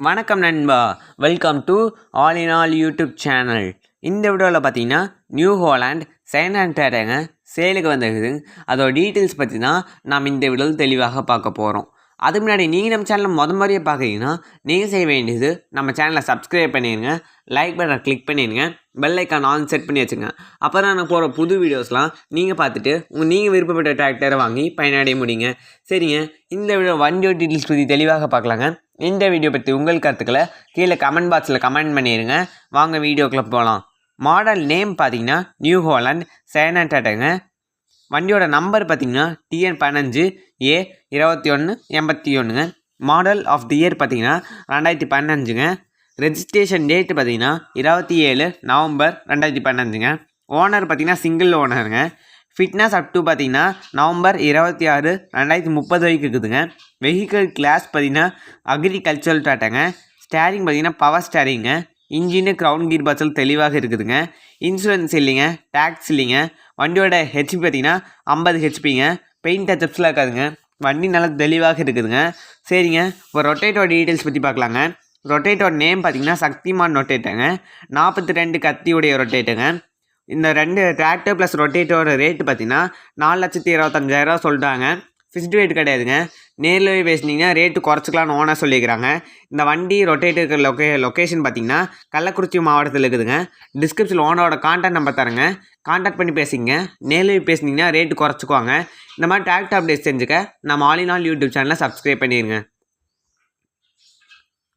வணக்கம் நண்பா, welcome to all in all YouTube channel. இந்த வீடியோவில் பார்த்தீங்கன்னா நியூ ஹாலண்ட் செகண்ட் ஹேண்ட் டயருங்க சேலுக்கு வந்துருக்குது. அதோட டீட்டெயில்ஸ் பற்றி தான் நாம் இந்த வீடியோவில் தெளிவாக பார்க்க போகிறோம். அதுக்கு முன்னாடி நீங்கள் நம்ம சேனலை முறையே பார்க்குறீங்கன்னா நீங்கள் செய்ய வேண்டியது நம்ம சேனலை சப்ஸ்கிரைப் பண்ணிடுங்க, லைக் பட்டனை கிளிக் பண்ணிடுங்க, பெல் ஐக்கான் ஆன் செட் பண்ணி வச்சுங்க. அப்போ தான் நான் போகிற புது வீடியோஸ்லாம் நீங்கள் பார்த்துட்டு நீங்கள் விருப்பப்பட்ட டிராக்டரை வாங்கி பயனடைய முடியுங்க. சரிங்க, இந்த வீடியோ வண்டியோட டீட்டெயில்ஸ் பற்றி தெளிவாக பார்க்கலாங்க. இந்த வீடியோ பற்றி உங்கள் கருத்துக்களை கீழே கமெண்ட் பாக்ஸில் கமெண்ட் பண்ணிடுங்க. வாங்க வீடியோக்குள்ளே போகலாம். மாடல் நேம் பார்த்தீங்கன்னா நியூ ஹாலண்ட் செகண்ட் ஹேண்ட் டயருங்க. வண்டியோட நம்பர் பார்த்தீங்கன்னா TN15 A2181ங்க. மாடல் ஆஃப் தி இயர் பார்த்தீங்கன்னா 2015ங்க. ரெஜிஸ்ட்ரேஷன் டேட்டு பார்த்தீங்கன்னா 27 நவம்பர் 2015ங்க. ஓனர் பார்த்தீங்கன்னா சிங்கிள் ஓனருங்க. ஃபிட்னஸ் அப் டு பார்த்தீங்கன்னா நவம்பர் 26 2030 வரைக்கும் இருக்குதுங்க. வெஹிக்கிள் கிளாஸ் பார்த்தீங்கன்னா அக்ரிகல்ச்சரல் டாட்டாங்க. ஸ்டேரிங் பார்த்தீங்கன்னா பவர் ஸ்டேரிங்க. இன்ஜினு க்ரௌன் கீர் பாக்ஸில் தெளிவாக இருக்குதுங்க. இன்சூரன்ஸ் இல்லைங்க, டேக்ஸ் இல்லைங்க. வண்டியோட ஹெச்பி பார்த்தீங்கன்னா 50 ஹெச்பிங்க. பெயிண்ட் டச்சப்ஸ்லாம் இருக்காதுங்க. வண்டி நல்லா தெளிவாக இருக்குதுங்க. சரிங்க, இப்போ ரொட்டேட்டோட டீட்டெயில்ஸ் பற்றி பார்க்கலாங்க. ரொட்டேட்டோட நேம் பார்த்தீங்கன்னா சக்திமான் ரொட்டேட்டருங்க. 42 கத்தியுடைய ரொட்டேட்டுங்க. இந்த ரெண்டு டிராக்டர் ப்ளஸ் ரொட்டேட்டோட ரேட்டு பார்த்தீங்கன்னா 4,25,000 சொல்லிட்டாங்க. ஃபிக்ஸ்டு ரேட் கிடையாதுங்க. நேரில் பேசுனீங்கன்னா ரேட்டு குறைச்சிக்கலான்னு ஓனர் சொல்லியிருக்கிறாங்க. இந்த வண்டி ரொட்டேட் இருக்கிற லொக்கேஷன் பார்த்தீங்கன்னா கள்ளக்குறிச்சி மாவட்டத்தில் இருக்குதுங்க. டிஸ்கிரிப்ஷனில் ஓனரோட கான்டாக்ட் நம்பர் தரேங்க, கான்டாக்ட் பண்ணி பேசிங்க. நேரில் பேசுனீங்கன்னா ரேட்டு குறைச்சிக்குவாங்க. இந்த மாதிரி டிராக்டர் அப்டேட் செஞ்சுக்க நம்ம ஆல் இன் ஆல் யூடியூப் சேனலை சப்ஸ்கிரைப் பண்ணிடுங்க.